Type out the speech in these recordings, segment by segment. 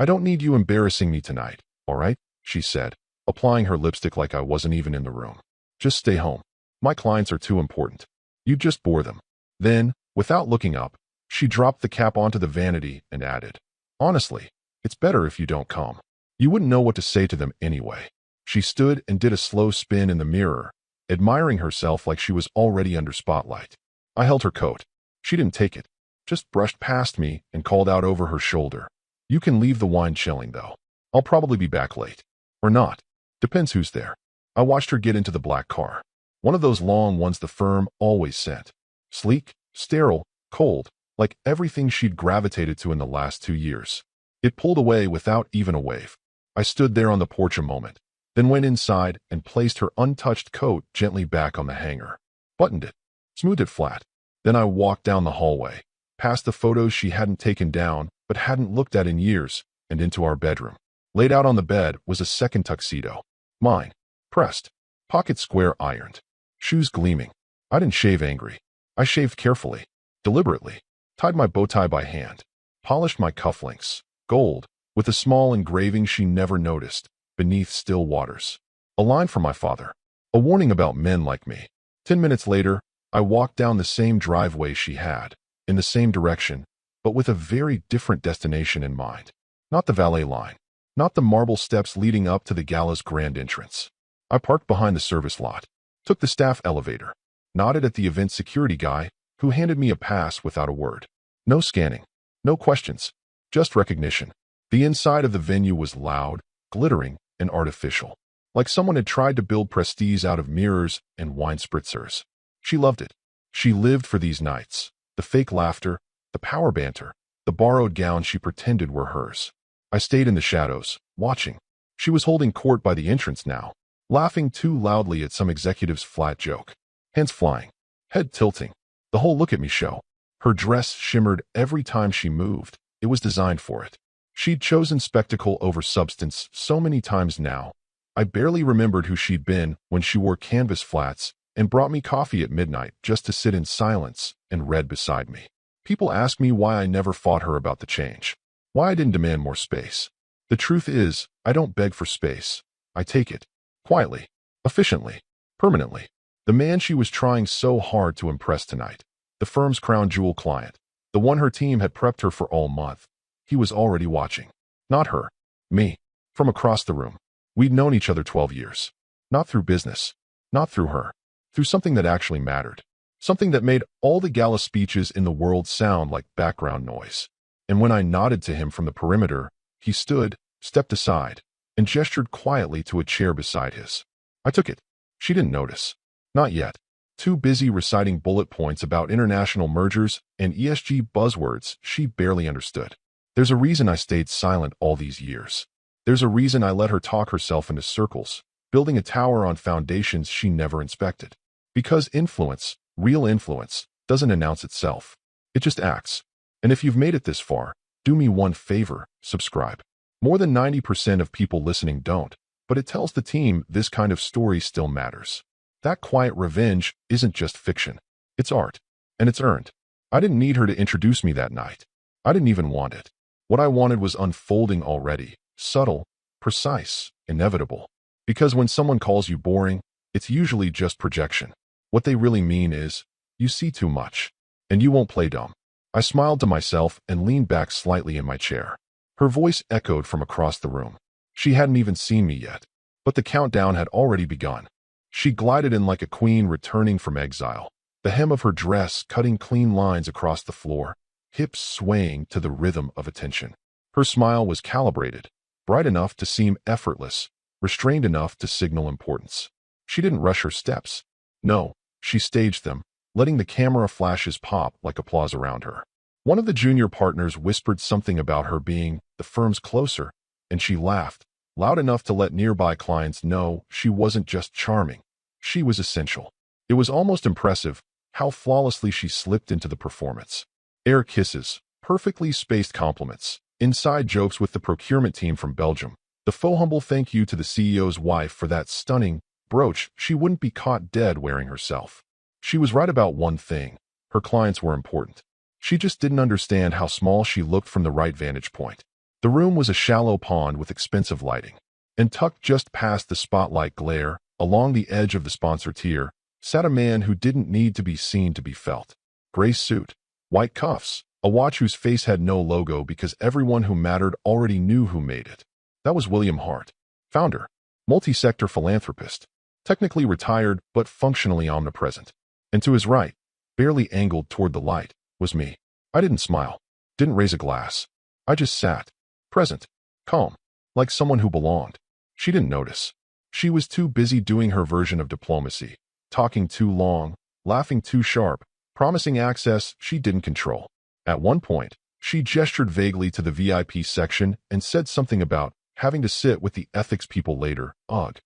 I don't need you embarrassing me tonight, all right? She said, applying her lipstick like I wasn't even in the room. Just stay home. My clients are too important. You just bore them. Then, without looking up, she dropped the cap onto the vanity and added, honestly, it's better if you don't come. You wouldn't know what to say to them anyway. She stood and did a slow spin in the mirror, admiring herself like she was already under spotlight. I held her coat. She didn't take it, just brushed past me and called out over her shoulder. You can leave the wine chilling, though. I'll probably be back late. Or not. Depends who's there. I watched her get into the black car. One of those long ones the firm always sent. Sleek, sterile, cold, like everything she'd gravitated to in the last 2 years. It pulled away without even a wave. I stood there on the porch a moment, then went inside and placed her untouched coat gently back on the hanger. Buttoned it. Smoothed it flat. Then I walked down the hallway, past the photos she hadn't taken down but hadn't looked at in years, and into our bedroom. Laid out on the bed was a second tuxedo. Mine. Pressed. Pocket square ironed. Shoes gleaming. I didn't shave angry. I shaved carefully. Deliberately. Tied my bow tie by hand. Polished my cufflinks. Gold, with a small engraving she never noticed, beneath still waters. A line from my father. A warning about men like me. 10 minutes later, I walked down the same driveway she had, in the same direction, but with a very different destination in mind. Not the valet line. Not the marble steps leading up to the Gala's grand entrance. I parked behind the service lot. Took the staff elevator. Nodded at the event security guy, who handed me a pass without a word. No scanning. No questions. Just recognition. The inside of the venue was loud, glittering, and artificial. Like someone had tried to build prestige out of mirrors and wine spritzers. She loved it. She lived for these nights. The fake laughter, the power banter, the borrowed gown she pretended were hers. I stayed in the shadows, watching. She was holding court by the entrance now, laughing too loudly at some executive's flat joke. Hands flying, head tilting, the whole look at me show. Her dress shimmered every time she moved. It was designed for it. She'd chosen spectacle over substance so many times now. I barely remembered who she'd been when she wore canvas flats and brought me coffee at midnight just to sit in silence and read beside me. People ask me why I never fought her about the change. Why I didn't demand more space. The truth is, I don't beg for space. I take it. Quietly. Efficiently. Permanently. The man she was trying so hard to impress tonight. The firm's crown jewel client. The one her team had prepped her for all month. He was already watching. Not her. Me. From across the room. We'd known each other 12 years. Not through business. Not through her. Through something that actually mattered. Something that made all the Gala speeches in the world sound like background noise. And when I nodded to him from the perimeter, he stood, stepped aside, and gestured quietly to a chair beside his. I took it. She didn't notice. Not yet. Too busy reciting bullet points about international mergers and ESG buzzwords she barely understood. There's a reason I stayed silent all these years. There's a reason I let her talk herself into circles, building a tower on foundations she never inspected. Because influence, real influence, doesn't announce itself. It just acts. And if you've made it this far, do me one favor, subscribe. More than 90% of people listening don't, but it tells the team this kind of story still matters. That quiet revenge isn't just fiction. It's art. And it's earned. I didn't need her to introduce me that night. I didn't even want it. What I wanted was unfolding already. Subtle, precise, inevitable. Because when someone calls you boring, it's usually just projection. What they really mean is, you see too much. And you won't play dumb. I smiled to myself and leaned back slightly in my chair. Her voice echoed from across the room. She hadn't even seen me yet, but the countdown had already begun. She glided in like a queen returning from exile, the hem of her dress cutting clean lines across the floor, hips swaying to the rhythm of attention. Her smile was calibrated, bright enough to seem effortless, restrained enough to signal importance. She didn't rush her steps. No, she staged them, letting the camera flashes pop like applause around her. One of the junior partners whispered something about her being the firm's closer, and she laughed, loud enough to let nearby clients know she wasn't just charming. She was essential. It was almost impressive how flawlessly she slipped into the performance. Air kisses, perfectly spaced compliments, inside jokes with the procurement team from Belgium, the faux humble thank you to the CEO's wife for that stunning brooch she wouldn't be caught dead wearing herself. She was right about one thing. Her clients were important. She just didn't understand how small she looked from the right vantage point. The room was a shallow pond with expensive lighting, and tucked just past the spotlight glare, along the edge of the sponsor tier, sat a man who didn't need to be seen to be felt. Gray suit, white cuffs, a watch whose face had no logo because everyone who mattered already knew who made it. That was William Hart, founder, multi-sector philanthropist, technically retired but functionally omnipresent. And to his right, barely angled toward the light, was me. I didn't smile, didn't raise a glass. I just sat, present, calm, like someone who belonged. She didn't notice. She was too busy doing her version of diplomacy, talking too long, laughing too sharp, promising access she didn't control. At one point, she gestured vaguely to the VIP section and said something about having to sit with the ethics people later. Ugh.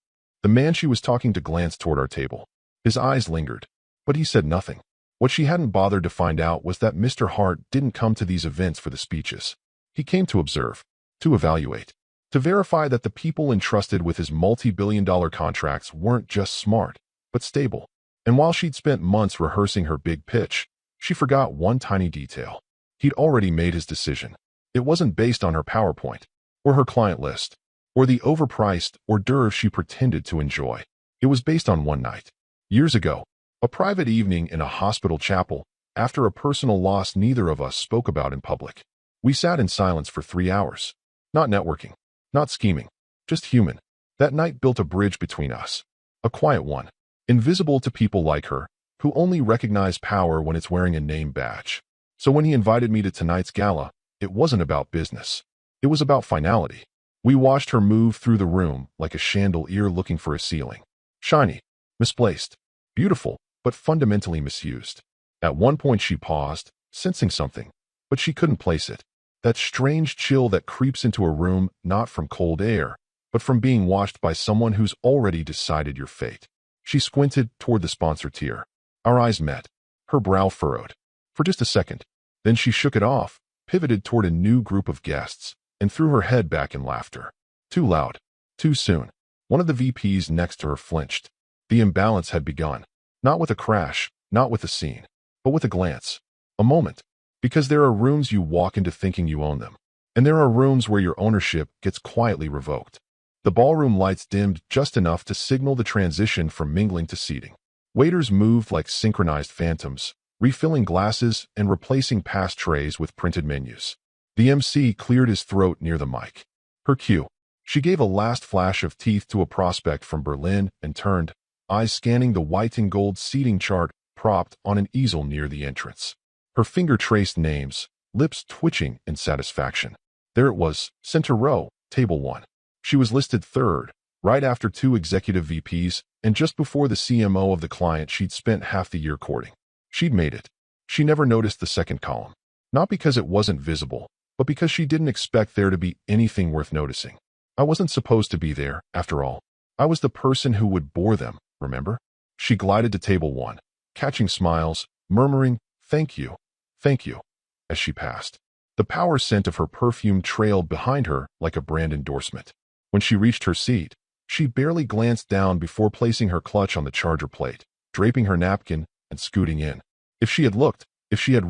The man she was talking to glanced toward our table. His eyes lingered, but he said nothing. What she hadn't bothered to find out was that Mr. Hart didn't come to these events for the speeches. He came to observe, to evaluate, to verify that the people entrusted with his multi-billion-dollar contracts weren't just smart, but stable. And while she'd spent months rehearsing her big pitch, she forgot one tiny detail. He'd already made his decision. It wasn't based on her PowerPoint, or her client list, or the overpriced hors d'oeuvres she pretended to enjoy. It was based on one night. Years ago, a private evening in a hospital chapel, after a personal loss neither of us spoke about in public. We sat in silence for 3 hours. Not networking, not scheming, just human. That night built a bridge between us. A quiet one, invisible to people like her, who only recognize power when it's wearing a name badge. So when he invited me to tonight's gala, it wasn't about business. It was about finality. We watched her move through the room like a chandelier looking for a ceiling. Shiny, misplaced, beautiful, but fundamentally misused. At one point she paused, sensing something, but she couldn't place it. That strange chill that creeps into a room not from cold air, but from being watched by someone who's already decided your fate. She squinted toward the sponsor tier. Our eyes met. Her brow furrowed. For just a second. Then she shook it off, pivoted toward a new group of guests, and threw her head back in laughter. Too loud. Too soon. One of the VPs next to her flinched. The imbalance had begun. Not with a crash, not with a scene, but with a glance. A moment. Because there are rooms you walk into thinking you own them. And there are rooms where your ownership gets quietly revoked. The ballroom lights dimmed just enough to signal the transition from mingling to seating. Waiters moved like synchronized phantoms, refilling glasses and replacing past trays with printed menus. The MC cleared his throat near the mic. Her cue. She gave a last flash of teeth to a prospect from Berlin and turned, eyes scanning the white and gold seating chart propped on an easel near the entrance. Her finger traced names, lips twitching in satisfaction. There it was, center row, table 1. She was listed third, right after 2 executive VPs, and just before the CMO of the client she'd spent half the year courting. She'd made it. She never noticed the second column. Not because it wasn't visible, but because she didn't expect there to be anything worth noticing. I wasn't supposed to be there, after all. I was the person who would bore them, remember? She glided to table 1, catching smiles, murmuring, thank you, as she passed. The power scent of her perfume trailed behind her like a brand endorsement. When she reached her seat, she barely glanced down before placing her clutch on the charger plate, draping her napkin, and scooting in. If she had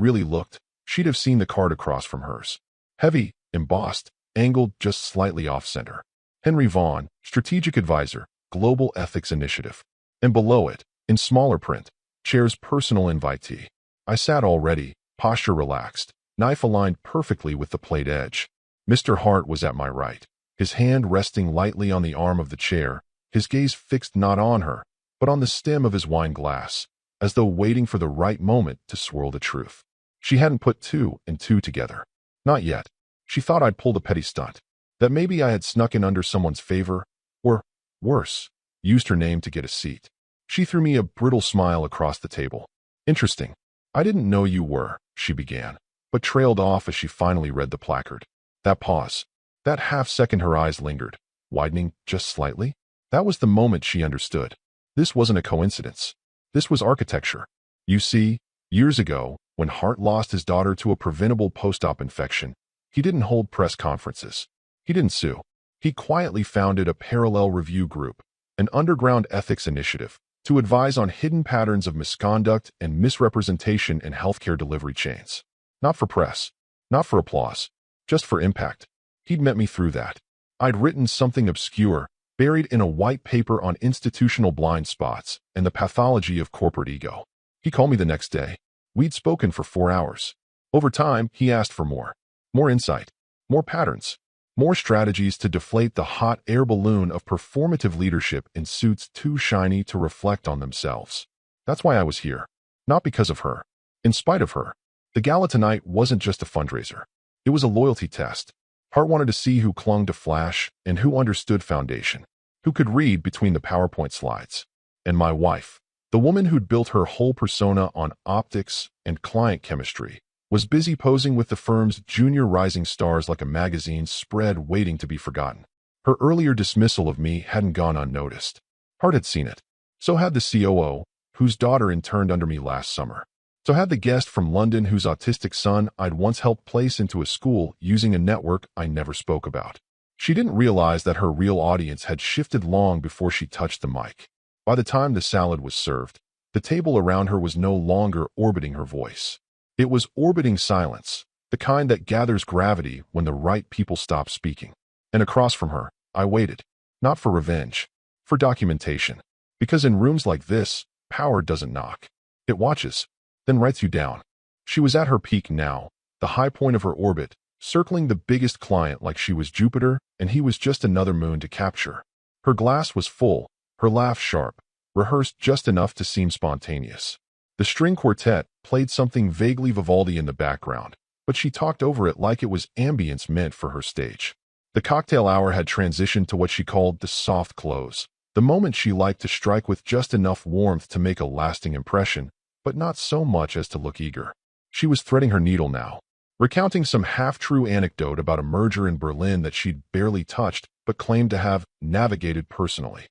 really looked, she'd have seen the card across from hers. Heavy, embossed, angled just slightly off-center. Henry Vaughn, Strategic Advisor, Global Ethics Initiative. And below it, in smaller print, Chair's personal invitee. I sat already, posture relaxed, knife aligned perfectly with the plate edge. Mr. Hart was at my right, his hand resting lightly on the arm of the chair, his gaze fixed not on her, but on the stem of his wine glass, as though waiting for the right moment to swirl the truth. She hadn't put 2 and 2 together. Not yet. She thought I'd pulled a petty stunt. That maybe I had snuck in under someone's favor, or, worse, used her name to get a seat. She threw me a brittle smile across the table. Interesting. I didn't know you were, she began, but trailed off as she finally read the placard. That pause. That half-second her eyes lingered, widening just slightly. That was the moment she understood. This wasn't a coincidence. This was architecture. You see, years ago, when Hart lost his daughter to a preventable post-op infection, he didn't hold press conferences. He didn't sue. He quietly founded a parallel review group, an underground ethics initiative, to advise on hidden patterns of misconduct and misrepresentation in healthcare delivery chains. Not for press, not for applause, just for impact. He'd met me through that. I'd written something obscure, buried in a white paper on institutional blind spots and the pathology of corporate ego. He called me the next day. We'd spoken for 4 hours. Over time, he asked for more. More insight. More patterns. More strategies to deflate the hot air balloon of performative leadership in suits too shiny to reflect on themselves. That's why I was here. Not because of her. In spite of her. The gala tonight wasn't just a fundraiser. It was a loyalty test. Hart wanted to see who clung to flash and who understood foundation, who could read between the PowerPoint slides. And my wife, the woman who'd built her whole persona on optics and client chemistry, was busy posing with the firm's junior rising stars like a magazine spread waiting to be forgotten. Her earlier dismissal of me hadn't gone unnoticed. Hart had seen it. So had the COO, whose daughter interned under me last summer. So had the guest from London whose autistic son I'd once helped place into a school using a network I never spoke about. She didn't realize that her real audience had shifted long before she touched the mic. By the time the salad was served, the table around her was no longer orbiting her voice. It was orbiting silence, the kind that gathers gravity when the right people stop speaking. And across from her, I waited. Not for revenge, for documentation. Because in rooms like this, power doesn't knock. It watches, then writes you down. She was at her peak now, the high point of her orbit, circling the biggest client like she was Jupiter and he was just another moon to capture. Her glass was full, her laugh sharp, rehearsed just enough to seem spontaneous. The string quartet played something vaguely Vivaldi in the background, but she talked over it like it was ambience meant for her stage. The cocktail hour had transitioned to what she called the soft close, the moment she liked to strike with just enough warmth to make a lasting impression, but not so much as to look eager. She was threading her needle now, recounting some half-true anecdote about a merger in Berlin that she'd barely touched but claimed to have navigated personally.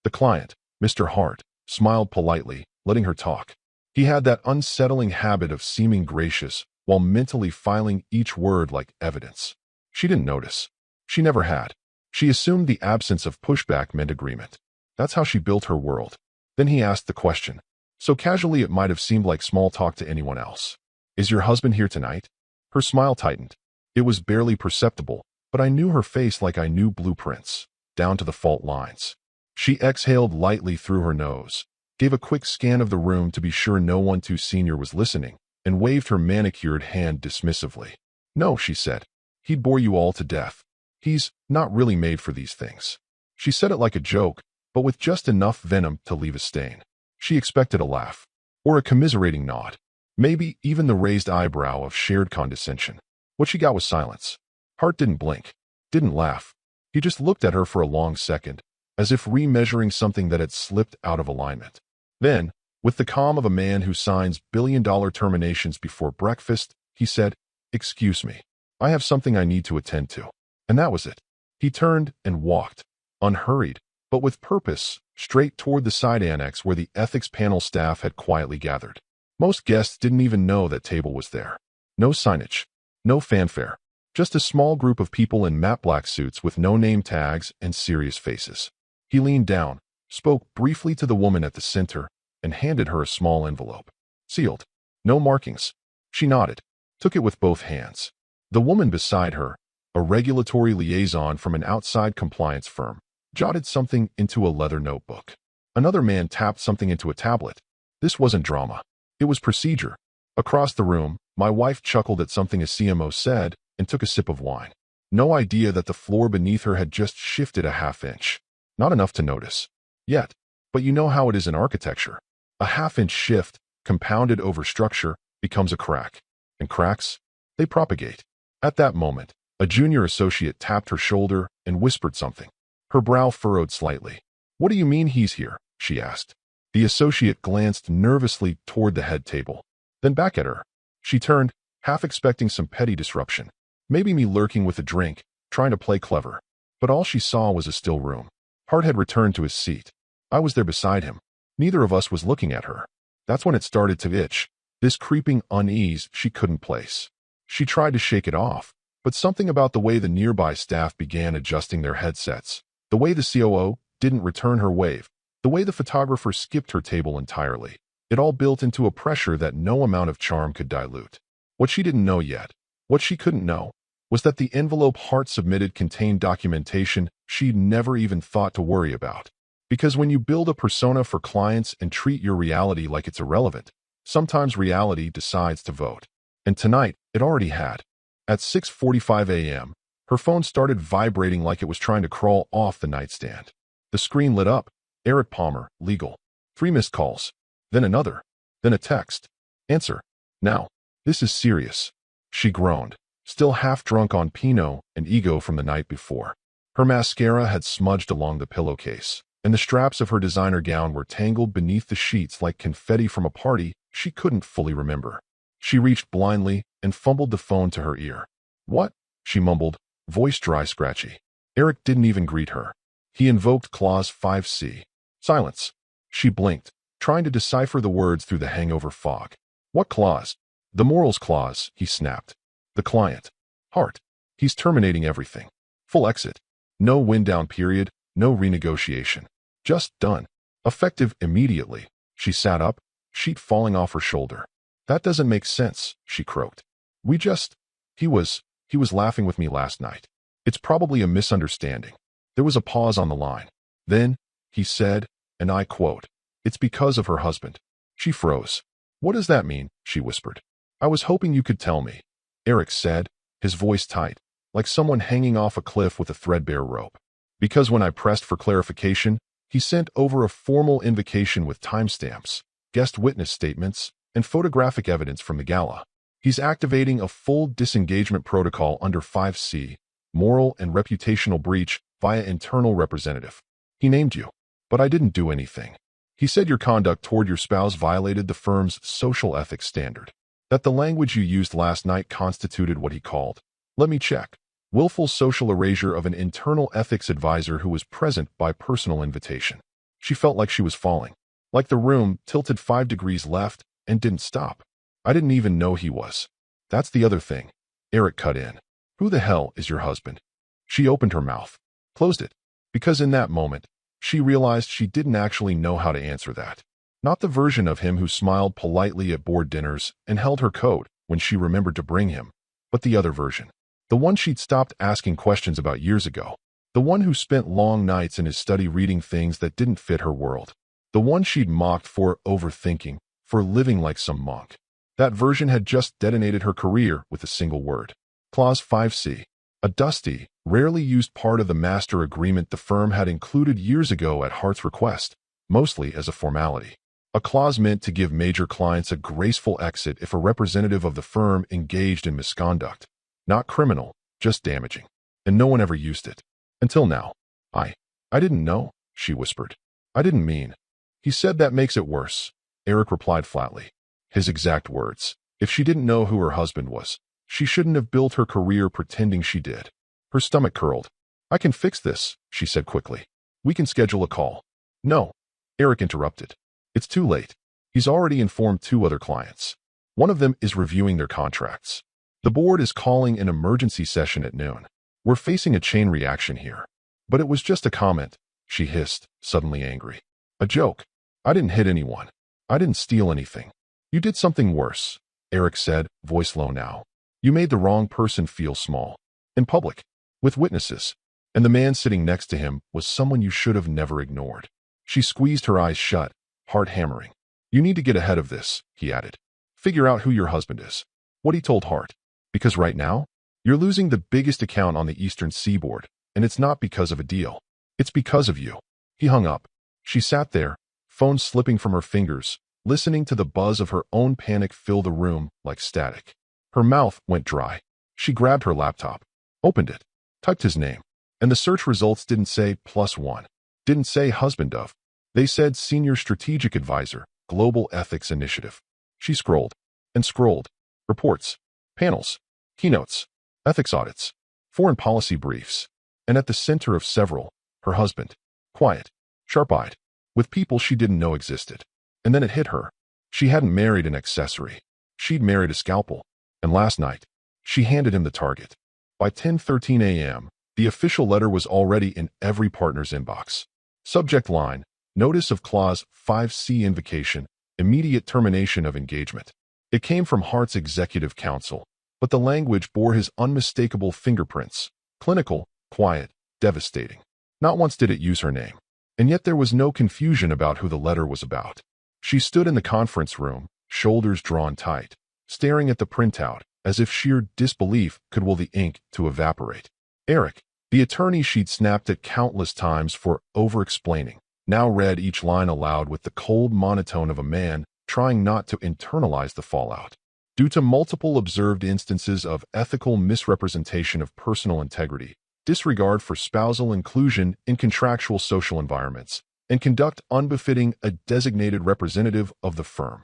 The client, Mr. Hart, smiled politely, letting her talk. He had that unsettling habit of seeming gracious while mentally filing each word like evidence. She didn't notice. She never had. She assumed the absence of pushback meant agreement. That's how she built her world. Then he asked the question. So casually it might have seemed like small talk to anyone else. Is your husband here tonight? Her smile tightened. It was barely perceptible, but I knew her face like I knew blueprints, down to the fault lines. She exhaled lightly through her nose, gave a quick scan of the room to be sure no one too senior was listening, and waved her manicured hand dismissively. No, she said. He'd bore you all to death. He's not really made for these things. She said it like a joke, but with just enough venom to leave a stain. She expected a laugh, or a commiserating nod, maybe even the raised eyebrow of shared condescension. What she got was silence. Hart didn't blink, didn't laugh. He just looked at her for a long second, as if remeasuring something that had slipped out of alignment. Then, with the calm of a man who signs billion-dollar terminations before breakfast, he said, "Excuse me. I have something I need to attend to." And that was it. He turned and walked, unhurried, but with purpose, straight toward the side annex where the ethics panel staff had quietly gathered. Most guests didn't even know that table was there. No signage, no fanfare, just a small group of people in matte black suits with no name tags and serious faces. He leaned down, spoke briefly to the woman at the center, and handed her a small envelope. Sealed. No markings. She nodded, took it with both hands. The woman beside her, a regulatory liaison from an outside compliance firm, jotted something into a leather notebook. Another man tapped something into a tablet. This wasn't drama. It was procedure. Across the room, my wife chuckled at something a CMO said and took a sip of wine. No idea that the floor beneath her had just shifted a half-inch. Not enough to notice. Yet. But you know how it is in architecture. A half-inch shift, compounded over structure, becomes a crack. And cracks? They propagate. At that moment, a junior associate tapped her shoulder and whispered something. Her brow furrowed slightly. "What do you mean he's here?" she asked. The associate glanced nervously toward the head table, then back at her. She turned, half expecting some petty disruption. Maybe me lurking with a drink, trying to play clever. But all she saw was a still room. Hart had returned to his seat. I was there beside him. Neither of us was looking at her. That's when it started to itch, this creeping unease she couldn't place. She tried to shake it off, but something about the way the nearby staff began adjusting their headsets, the way the COO didn't return her wave, the way the photographer skipped her table entirely, it all built into a pressure that no amount of charm could dilute. What she didn't know yet, what she couldn't know, was that the envelope Hart submitted contained documentation she'd never even thought to worry about. Because when you build a persona for clients and treat your reality like it's irrelevant, sometimes reality decides to vote. And tonight, it already had. At 6:45 a.m., her phone started vibrating like it was trying to crawl off the nightstand. The screen lit up. Eric Palmer, legal. 3 missed calls. Then another. Then a text. Answer. Now. This is serious. She groaned, still half drunk on Pinot and ego from the night before. Her mascara had smudged along the pillowcase, and the straps of her designer gown were tangled beneath the sheets like confetti from a party she couldn't fully remember. She reached blindly and fumbled the phone to her ear. What? She mumbled, voice dry, scratchy. Eric didn't even greet her. He invoked Clause 5C. Silence. She blinked, trying to decipher the words through the hangover fog. What clause? The morals clause, he snapped. The client. Hart. He's terminating everything. Full exit. No wind-down period, no renegotiation. Just done. Effective immediately. She sat up, sheet falling off her shoulder. That doesn't make sense, she croaked. He was laughing with me last night. It's probably a misunderstanding. There was a pause on the line. Then, he said, and I quote, it's because of her husband. She froze. What does that mean? She whispered. I was hoping you could tell me, Eric said, his voice tight, like someone hanging off a cliff with a threadbare rope. Because when I pressed for clarification, he sent over a formal invocation with timestamps, guest witness statements, and photographic evidence from the Gala. He's activating a full disengagement protocol under 5C, moral and reputational breach via internal representative. He named you, but I didn't do anything. He said your conduct toward your spouse violated the firm's social ethics standard, that the language you used last night constituted what he called, let me check, willful social erasure of an internal ethics advisor who was present by personal invitation. She felt like she was falling, like the room tilted 5 degrees left and didn't stop. I didn't even know he was. That's the other thing. Eric cut in. Who the hell is your husband? She opened her mouth, closed it, because in that moment, she realized she didn't actually know how to answer that. Not the version of him who smiled politely at board dinners and held her coat when she remembered to bring him, but the other version. The one she'd stopped asking questions about years ago. The one who spent long nights in his study reading things that didn't fit her world. The one she'd mocked for overthinking, for living like some monk. That version had just detonated her career with a single word. Clause 5C. A dusty, rarely used part of the master agreement the firm had included years ago at Hart's request, mostly as a formality. A clause meant to give major clients a graceful exit if a representative of the firm engaged in misconduct. Not criminal, just damaging. And no one ever used it. Until now. I didn't know, she whispered. I didn't mean. He said that makes it worse, Eric replied flatly. His exact words. If she didn't know who her husband was, she shouldn't have built her career pretending she did. Her stomach curled. I can fix this, she said quickly. We can schedule a call. No, Eric interrupted. It's too late. He's already informed 2 other clients. One of them is reviewing their contracts. The board is calling an emergency session at noon. We're facing a chain reaction here. But it was just a comment, she hissed, suddenly angry. A joke. I didn't hit anyone. I didn't steal anything. You did something worse, Eric said, voice low now. You made the wrong person feel small. In public. With witnesses. And the man sitting next to him was someone you should have never ignored. She squeezed her eyes shut, heart hammering. You need to get ahead of this, he added. Figure out who your husband is. What he told Hart. Because right now, you're losing the biggest account on the Eastern Seaboard, and it's not because of a deal. It's because of you. He hung up. She sat there, phone slipping from her fingers, listening to the buzz of her own panic fill the room like static. Her mouth went dry. She grabbed her laptop, opened it, typed his name, and the search results didn't say +1. Didn't say husband of. They said Senior Strategic Advisor, Global Ethics Initiative. She scrolled and scrolled. Reports, panels, keynotes, ethics audits, foreign policy briefs, and at the center of several, her husband. Quiet, sharp-eyed, with people she didn't know existed. And then it hit her. She hadn't married an accessory. She'd married a scalpel. And last night, she handed him the target. By 10:13 a.m., the official letter was already in every partner's inbox. Subject line, Notice of Clause 5C Invocation, Immediate Termination of Engagement. It came from Hart's executive counsel, but the language bore his unmistakable fingerprints. Clinical, quiet, devastating. Not once did it use her name. And yet there was no confusion about who the letter was about. She stood in the conference room, shoulders drawn tight, staring at the printout, as if sheer disbelief could will the ink to evaporate. Eric, the attorney she'd snapped at countless times for over-explaining, now read each line aloud with the cold monotone of a man trying not to internalize the fallout. Due to multiple observed instances of ethical misrepresentation of personal integrity, disregard for spousal inclusion in contractual social environments, and conduct unbefitting a designated representative of the firm.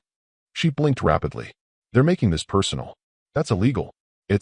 She blinked rapidly. They're making this personal. That's illegal. They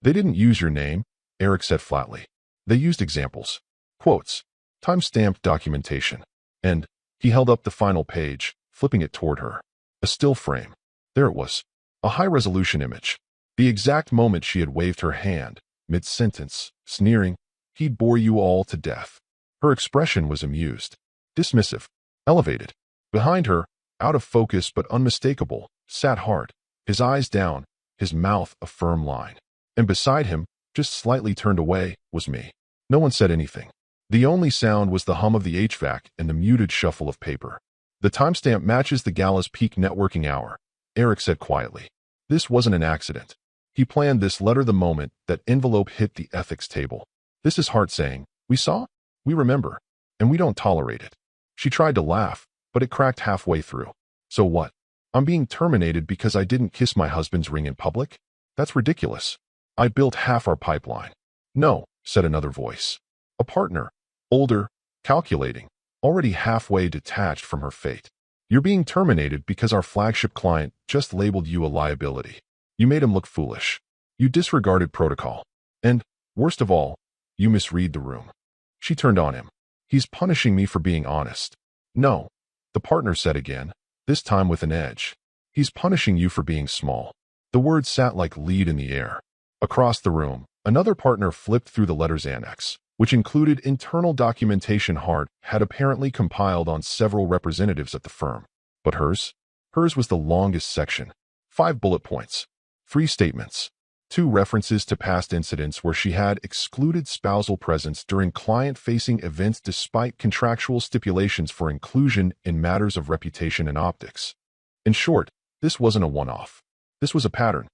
didn't use your name, Eric said flatly. They used examples, quotes, time-stamped documentation. And he held up the final page, flipping it toward her. A still frame. There it was. A high-resolution image. The exact moment she had waved her hand, mid-sentence, sneering, "He'd bore you all to death." Her expression was amused, dismissive, elevated. Behind her, out of focus but unmistakable, sat Hart, his eyes down, his mouth a firm line. And beside him, just slightly turned away, was me. No one said anything. The only sound was the hum of the HVAC and the muted shuffle of paper. The timestamp matches the Gala's peak networking hour, Eric said quietly. This wasn't an accident. He planned this letter the moment that envelope hit the ethics table. This is Hart saying, "We saw, we remember, and we don't tolerate it." She tried to laugh, but it cracked halfway through. So what? I'm being terminated because I didn't kiss my husband's ring in public? That's ridiculous. I built half our pipeline. No, said another voice. A partner, older, calculating, already halfway detached from her fate. You're being terminated because our flagship client just labeled you a liability. You made him look foolish. You disregarded protocol. And, worst of all, you misread the room. She turned on him. He's punishing me for being honest. No, the partner said again, this time with an edge. He's punishing you for being small. The words sat like lead in the air. Across the room, another partner flipped through the letter's annex, which included internal documentation Hart had apparently compiled on several representatives at the firm. But hers was the longest section. 5 bullet points, 3 statements, 2 references to past incidents where she had excluded spousal presence during client-facing events despite contractual stipulations for inclusion in matters of reputation and optics. In short, this wasn't a one-off. This was a pattern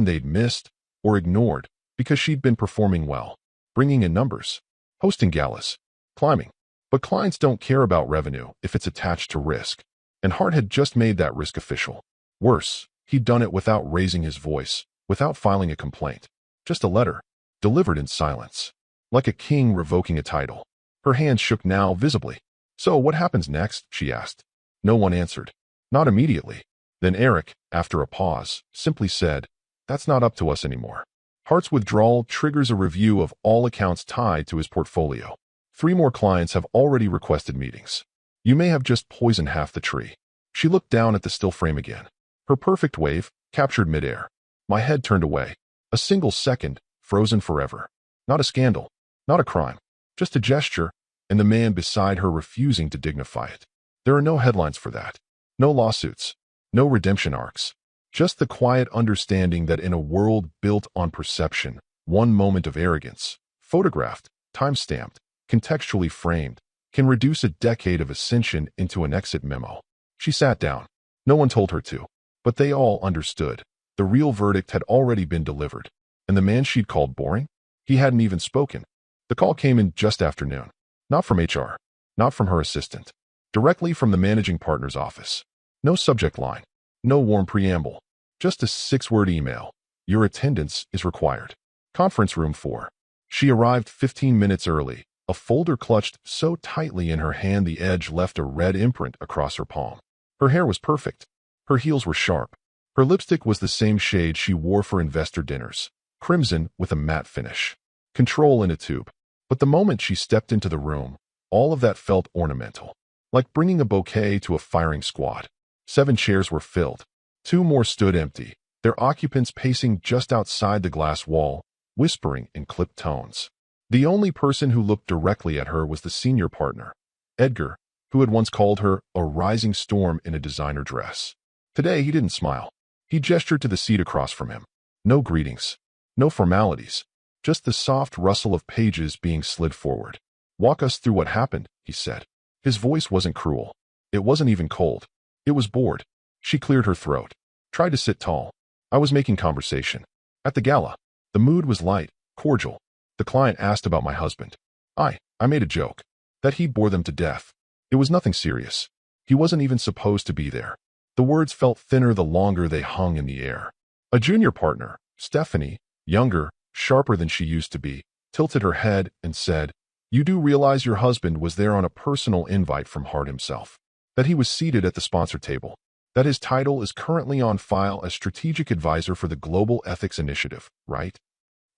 they'd missed or ignored because she'd been performing well, bringing in numbers, hosting galas, climbing. But clients don't care about revenue if it's attached to risk, and Hart had just made that risk official. Worse, he'd done it without raising his voice, without filing a complaint. Just a letter, delivered in silence. Like a king revoking a title. Her hands shook now visibly. So what happens next? She asked. No one answered. Not immediately. Then Eric, after a pause, simply said, "That's not up to us anymore." Hart's withdrawal triggers a review of all accounts tied to his portfolio. 3 more clients have already requested meetings. You may have just poisoned half the tree. She looked down at the still frame again. Her perfect wave, captured midair. My head turned away. A single second, frozen forever. Not a scandal. Not a crime. Just a gesture, and the man beside her refusing to dignify it. There are no headlines for that. No lawsuits. No redemption arcs. Just the quiet understanding that in a world built on perception, one moment of arrogance, photographed, time-stamped, contextually framed, can reduce a decade of ascension into an exit memo. She sat down. No one told her to, but they all understood. The real verdict had already been delivered, and the man she'd called boring? He hadn't even spoken. The call came in just after noon. Not from HR, not from her assistant. Directly from the managing partner's office. No subject line, no warm preamble, just a 6-word email. Your attendance is required. Conference room 4. She arrived 15 minutes early, a folder clutched so tightly in her hand the edge left a red imprint across her palm. Her hair was perfect. Her heels were sharp. Her lipstick was the same shade she wore for investor dinners, crimson with a matte finish. Control in a tube. But the moment she stepped into the room, all of that felt ornamental, like bringing a bouquet to a firing squad. 7 chairs were filled. 2 more stood empty, their occupants pacing just outside the glass wall, whispering in clipped tones. The only person who looked directly at her was the senior partner, Edgar, who had once called her a rising storm in a designer dress. Today he didn't smile. He gestured to the seat across from him. No greetings. No formalities. Just the soft rustle of pages being slid forward. "Walk us through what happened," he said. His voice wasn't cruel. It wasn't even cold. It was bored. She cleared her throat. Tried to sit tall. "I was making conversation. At the gala. The mood was light, cordial. The client asked about my husband. I made a joke. That he bore them to death. It was nothing serious. He wasn't even supposed to be there." The words felt thinner the longer they hung in the air. A junior partner, Stephanie, younger, sharper than she used to be, tilted her head and said, "You do realize your husband was there on a personal invite from Hart himself. That he was seated at the sponsor table. That his title is currently on file as strategic advisor for the Global Ethics Initiative, right?"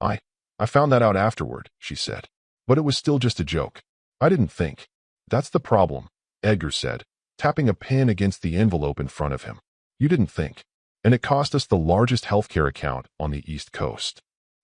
I found that out afterward," she said. "But it was still just a joke. I didn't think." "That's the problem," Edgar said, tapping a pen against the envelope in front of him. "You didn't think. And it cost us the largest healthcare account on the East Coast."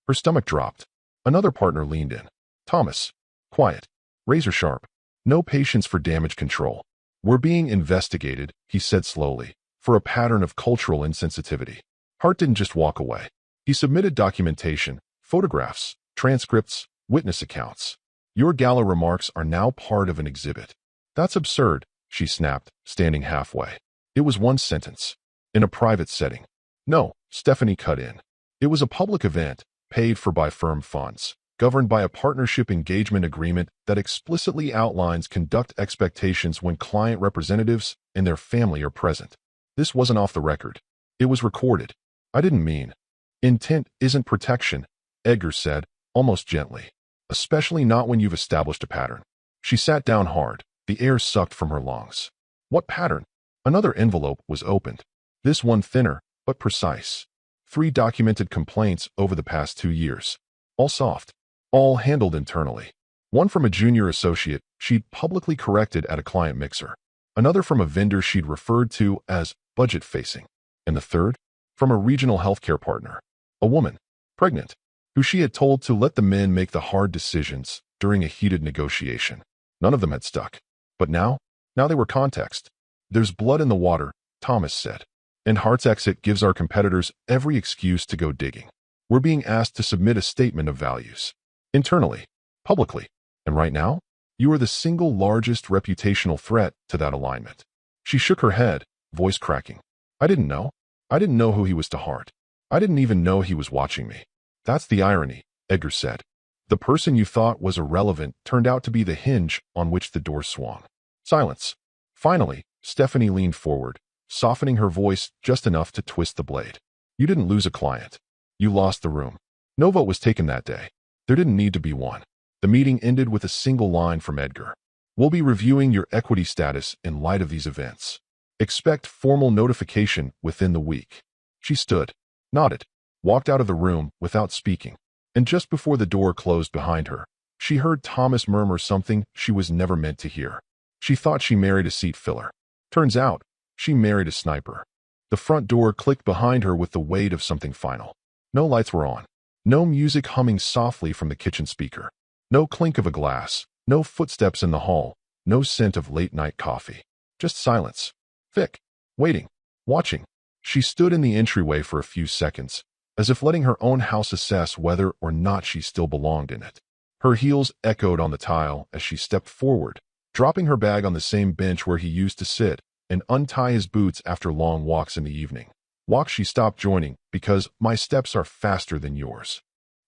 Her stomach dropped. Another partner leaned in. Thomas. Quiet. Razor sharp. No patience for damage control. "We're being investigated," he said slowly, "for a pattern of cultural insensitivity." Hart didn't just walk away. He submitted documentation, photographs, transcripts, witness accounts. "Your gala remarks are now part of an exhibit." "That's absurd," she snapped, standing halfway. It was one sentence. "In a private setting." "No," Stephanie cut in. "It was a public event, paid for by firm funds, governed by a partnership engagement agreement that explicitly outlines conduct expectations when client representatives and their family are present. This wasn't off the record. It was recorded." "I didn't mean." "Intent isn't protection," Edgar said, almost gently. "Especially not when you've established a pattern." She sat down hard, the air sucked from her lungs. "What pattern?" Another envelope was opened. This one thinner, but precise. 3 documented complaints over the past 2 years. All soft. All handled internally. One from a junior associate she'd publicly corrected at a client mixer. Another from a vendor she'd referred to as budget-facing. And the third? From a regional healthcare partner. A woman, pregnant, who she had told to let the men make the hard decisions during a heated negotiation. None of them had stuck. But now they were context. "There's blood in the water," Thomas said. "And Hart's exit gives our competitors every excuse to go digging. We're being asked to submit a statement of values. Internally, publicly. And right now, you are the single largest reputational threat to that alignment." She shook her head, voice cracking. "I didn't know. I didn't know who he was to Hart. I didn't even know he was watching me." "That's the irony," Edgar said. "The person you thought was irrelevant turned out to be the hinge on which the door swung." Silence. Finally, Stephanie leaned forward, softening her voice just enough to twist the blade. "You didn't lose a client. You lost the room. No vote was taken that day. There didn't need to be one." The meeting ended with a single line from Edgar. "We'll be reviewing your equity status in light of these events. Expect formal notification within the week." She stood, nodded, walked out of the room without speaking. And just before the door closed behind her, she heard Thomas murmur something she was never meant to hear. She thought she married a seat filler. Turns out, she married a sniper. The front door clicked behind her with the weight of something final. No lights were on. No music humming softly from the kitchen speaker. No clink of a glass. No footsteps in the hall. No scent of late-night coffee. Just silence. Thick. Waiting. Watching. She stood in the entryway for a few seconds, as if letting her own house assess whether or not she still belonged in it. Her heels echoed on the tile as she stepped forward, dropping her bag on the same bench where he used to sit and untie his boots after long walks in the evening. Walks she stopped joining because my steps are faster than yours.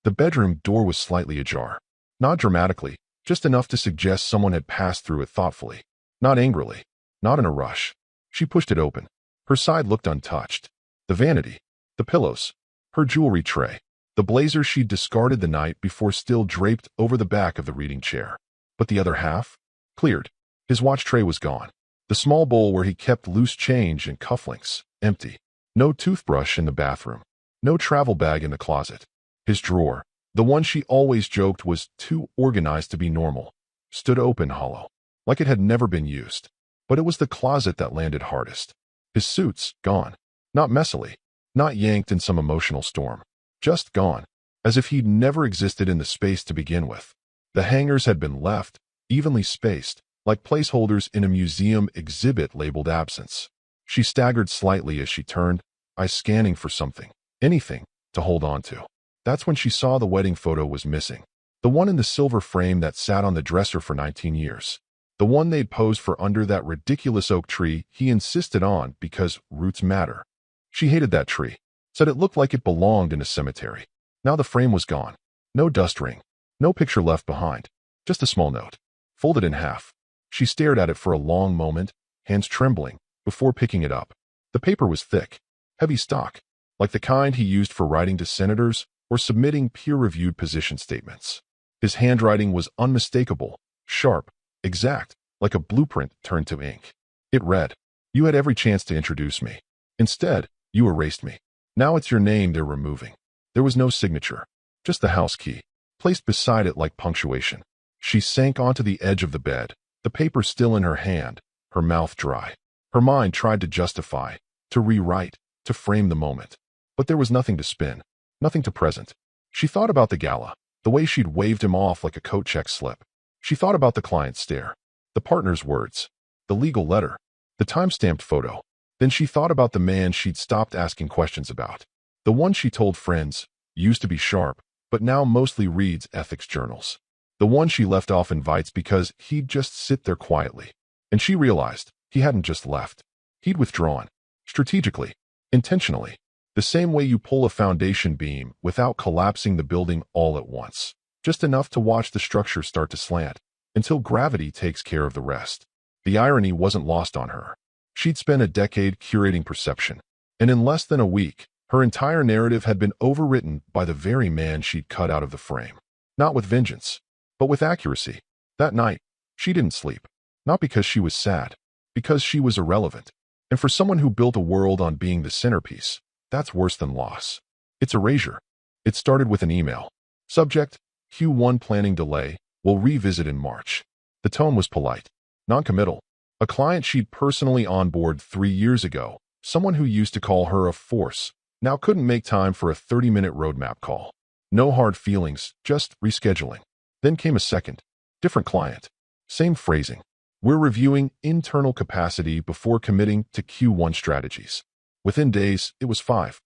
The bedroom door was slightly ajar. Not dramatically, just enough to suggest someone had passed through it thoughtfully. Not angrily. Not in a rush. She pushed it open. Her side looked untouched. The vanity. The pillows. Her jewelry tray. The blazer she'd discarded the night before still draped over the back of the reading chair. But the other half? Cleared. His watch tray was gone. The small bowl where he kept loose change and cufflinks. Empty. No toothbrush in the bathroom. No travel bag in the closet. His drawer, the one she always joked was too organized to be normal, stood open hollow, like it had never been used. But it was the closet that landed hardest. His suits, gone. Not messily. Not yanked in some emotional storm. Just gone. As if he'd never existed in the space to begin with. The hangers had been left, evenly spaced, like placeholders in a museum exhibit labeled absence. She staggered slightly as she turned, eyes scanning for something. Anything. to hold on to. That's when she saw the wedding photo was missing. The one in the silver frame that sat on the dresser for 19 years. The one they'd posed for under that ridiculous oak tree he insisted on because roots matter. She hated that tree, said it looked like it belonged in a cemetery. Now the frame was gone. No dust ring. No picture left behind. Just a small note, folded in half. She stared at it for a long moment, hands trembling, before picking it up. The paper was thick, heavy stock, like the kind he used for writing to senators or submitting peer-reviewed position statements. His handwriting was unmistakable, sharp, exact, like a blueprint turned to ink. It read, "You had every chance to introduce me. Instead, you erased me. Now it's your name they're removing." There was no signature, just the house key, placed beside it like punctuation. She sank onto the edge of the bed, the paper still in her hand, her mouth dry. Her mind tried to justify, to rewrite, to frame the moment. But there was nothing to spin, nothing to present. She thought about the gala, the way she'd waved him off like a coat check slip. She thought about the client's stare, the partner's words, the legal letter, the time-stamped photo. Then she thought about the man she'd stopped asking questions about. The one she told friends, used to be sharp, but now mostly reads ethics journals. The one she left off invites because he'd just sit there quietly. And she realized he hadn't just left. He'd withdrawn. Strategically. Intentionally. The same way you pull a foundation beam without collapsing the building all at once. Just enough to watch the structure start to slant, until gravity takes care of the rest. The irony wasn't lost on her. She'd spent a decade curating perception, and in less than a week, her entire narrative had been overwritten by the very man she'd cut out of the frame. Not with vengeance, but with accuracy. That night, she didn't sleep. Not because she was sad, because she was irrelevant. And for someone who built a world on being the centerpiece, that's worse than loss. It's erasure. It started with an email. Subject, Q1 planning delay, we'll revisit in March. The tone was polite, non-committal. A client she'd personally onboarded 3 years ago, someone who used to call her a force, now couldn't make time for a 30-minute roadmap call. No hard feelings, just rescheduling. Then came a second, different client. Same phrasing. We're reviewing internal capacity before committing to Q1 strategies. Within days, it was 5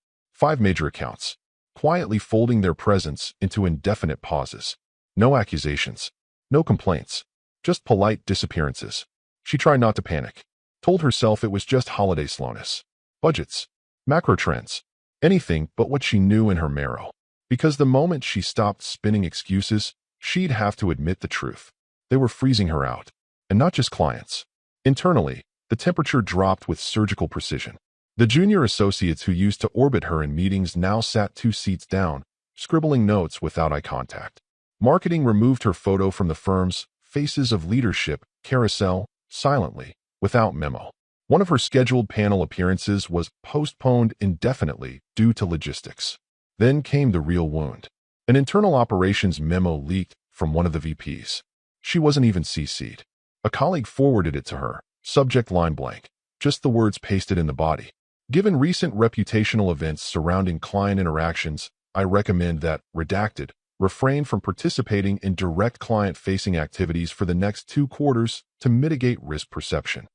major accounts, quietly folding their presence into indefinite pauses. No accusations, no complaints, just polite disappearances. She tried not to panic, told herself it was just holiday slowness. Budgets, macro trends, anything but what she knew in her marrow. Because the moment she stopped spinning excuses, she'd have to admit the truth. They were freezing her out. And not just clients. Internally, the temperature dropped with surgical precision. The junior associates who used to orbit her in meetings now sat 2 seats down, scribbling notes without eye contact. Marketing removed her photo from the firm's Faces of Leadership carousel silently, without memo. One of her scheduled panel appearances was postponed indefinitely due to logistics. Then came the real wound. An internal operations memo leaked from one of the VPs. She wasn't even CC'd. A colleague forwarded it to her, subject line blank, just the words pasted in the body. Given recent reputational events surrounding client interactions, I recommend that, redacted, refrain from participating in direct client-facing activities for the next 2 quarters to mitigate risk perception.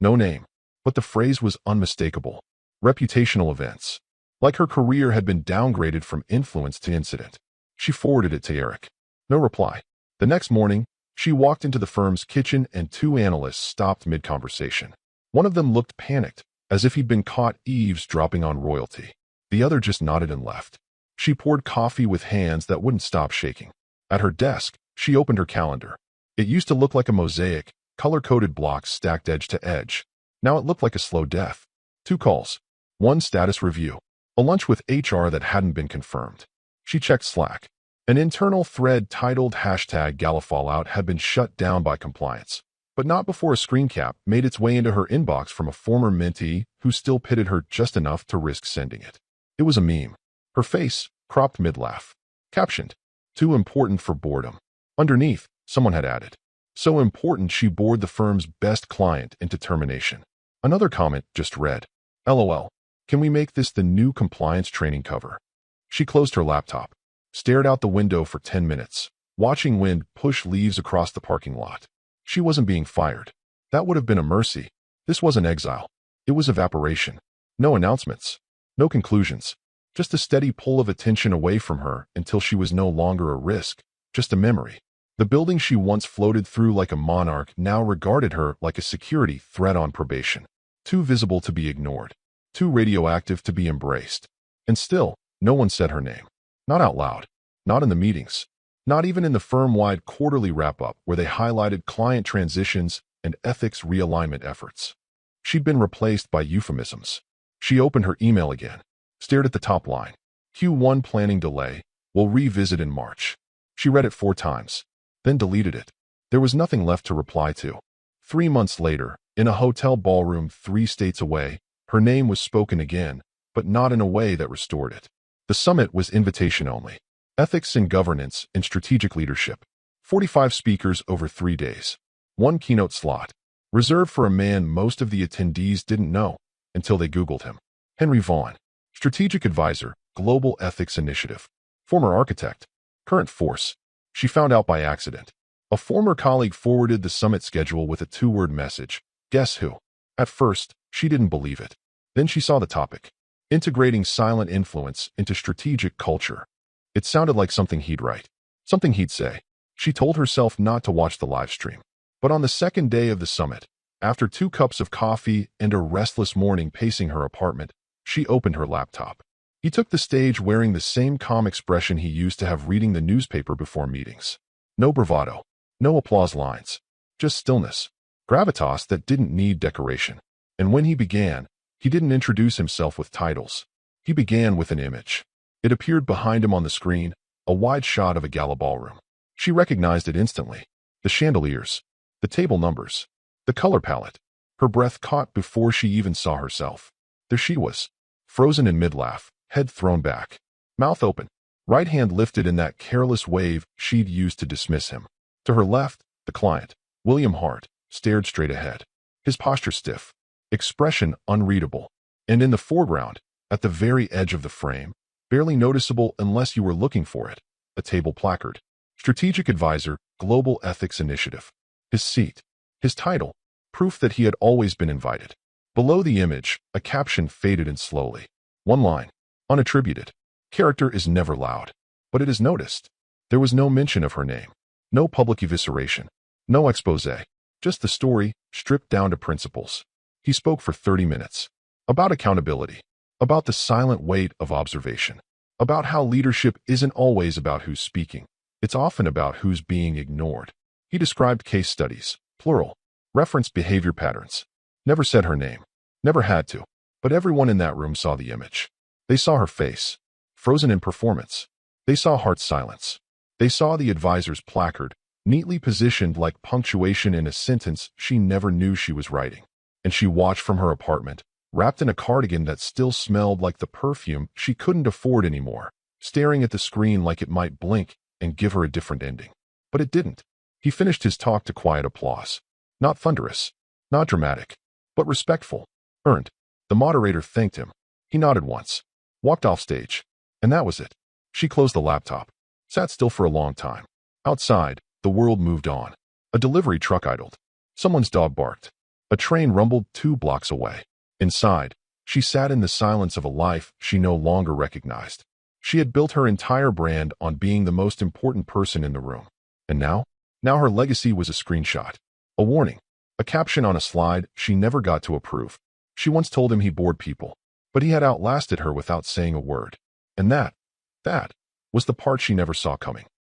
No name, but the phrase was unmistakable. Reputational events. Like her career had been downgraded from influence to incident. She forwarded it to Eric. No reply. The next morning, she walked into the firm's kitchen and 2 analysts stopped mid-conversation. One of them looked panicked, as if he'd been caught eavesdropping on royalty. The other just nodded and left. She poured coffee with hands that wouldn't stop shaking. At her desk, she opened her calendar. It used to look like a mosaic, color-coded blocks stacked edge to edge. Now it looked like a slow death. 2 calls. 1 status review. A lunch with HR that hadn't been confirmed. She checked Slack. An internal thread titled #Gala Fallout had been shut down by compliance, but not before a screen cap made its way into her inbox from a former mentee who still pitted her just enough to risk sending it. It was a meme. Her face, cropped mid-laugh. Captioned, "Too important for boredom." Underneath, someone had added, "So important she bored the firm's best client into termination." Another comment just read, "LOL, can we make this the new compliance training cover?" She closed her laptop. Stared out the window for 10 minutes, watching wind push leaves across the parking lot. She wasn't being fired. That would have been a mercy. This wasn't exile. It was evaporation. No announcements. No conclusions. Just a steady pull of attention away from her until she was no longer a risk, just a memory. The building she once floated through like a monarch now regarded her like a security threat on probation. Too visible to be ignored. Too radioactive to be embraced. And still, no one said her name. Not out loud. Not in the meetings. Not even in the firm-wide quarterly wrap-up where they highlighted client transitions and ethics realignment efforts. She'd been replaced by euphemisms. She opened her email again, stared at the top line. Q1 planning delay, will revisit in March. She read it 4 times, then deleted it. There was nothing left to reply to. 3 months later, in a hotel ballroom 3 states away, her name was spoken again, but not in a way that restored it. The summit was invitation only. Ethics and governance and strategic leadership. 45 speakers over 3 days. 1 keynote slot. Reserved for a man most of the attendees didn't know until they Googled him. Henry Vaughn. Strategic advisor, Global Ethics Initiative. Former architect. Current force. She found out by accident. A former colleague forwarded the summit schedule with a 2-word message. Guess who? At first, she didn't believe it. Then she saw the topic. Integrating silent influence into strategic culture. It sounded like something he'd write. Something he'd say. She told herself not to watch the live stream. But on the second day of the summit, after 2 cups of coffee and a restless morning pacing her apartment, she opened her laptop. He took the stage wearing the same calm expression he used to have reading the newspaper before meetings. No bravado. No applause lines. Just stillness. Gravitas that didn't need decoration. And when he began, he didn't introduce himself with titles. He began with an image. It appeared behind him on the screen, a wide shot of a gala ballroom. She recognized it instantly. The chandeliers. The table numbers. The color palette. Her breath caught before she even saw herself. There she was, frozen in mid-laugh, head thrown back, mouth open, right hand lifted in that careless wave she'd used to dismiss him. To her left, the client, William Hart, stared straight ahead, his posture stiff, expression unreadable, and in the foreground, at the very edge of the frame, barely noticeable unless you were looking for it, a table placard. Strategic Advisor, Global Ethics Initiative. His seat. His title. Proof that he had always been invited. Below the image, a caption faded in slowly. 1 line. Unattributed. Character is never loud. But it is noticed. There was no mention of her name. No public evisceration. No expose. Just the story, stripped down to principles. He spoke for 30 minutes. About accountability. About the silent weight of observation. About how leadership isn't always about who's speaking. It's often about who's being ignored. He described case studies, plural, referenced behavior patterns. Never said her name. Never had to. But everyone in that room saw the image. They saw her face, frozen in performance. They saw Hart's silence. They saw the advisor's placard, neatly positioned like punctuation in a sentence she never knew she was writing. And she watched from her apartment, wrapped in a cardigan that still smelled like the perfume she couldn't afford anymore, staring at the screen like it might blink and give her a different ending. But it didn't. He finished his talk to quiet applause. Not thunderous, not dramatic, but respectful, earned. The moderator thanked him. He nodded once, walked off stage, and that was it. She closed the laptop, sat still for a long time. Outside, the world moved on. A delivery truck idled. Someone's dog barked. A train rumbled 2 blocks away. Inside, she sat in the silence of a life she no longer recognized. She had built her entire brand on being the most important person in the room. And now? Now her legacy was a screenshot. A warning. A caption on a slide she never got to approve. She once told him he bored people, but he had outlasted her without saying a word. And that was the part she never saw coming.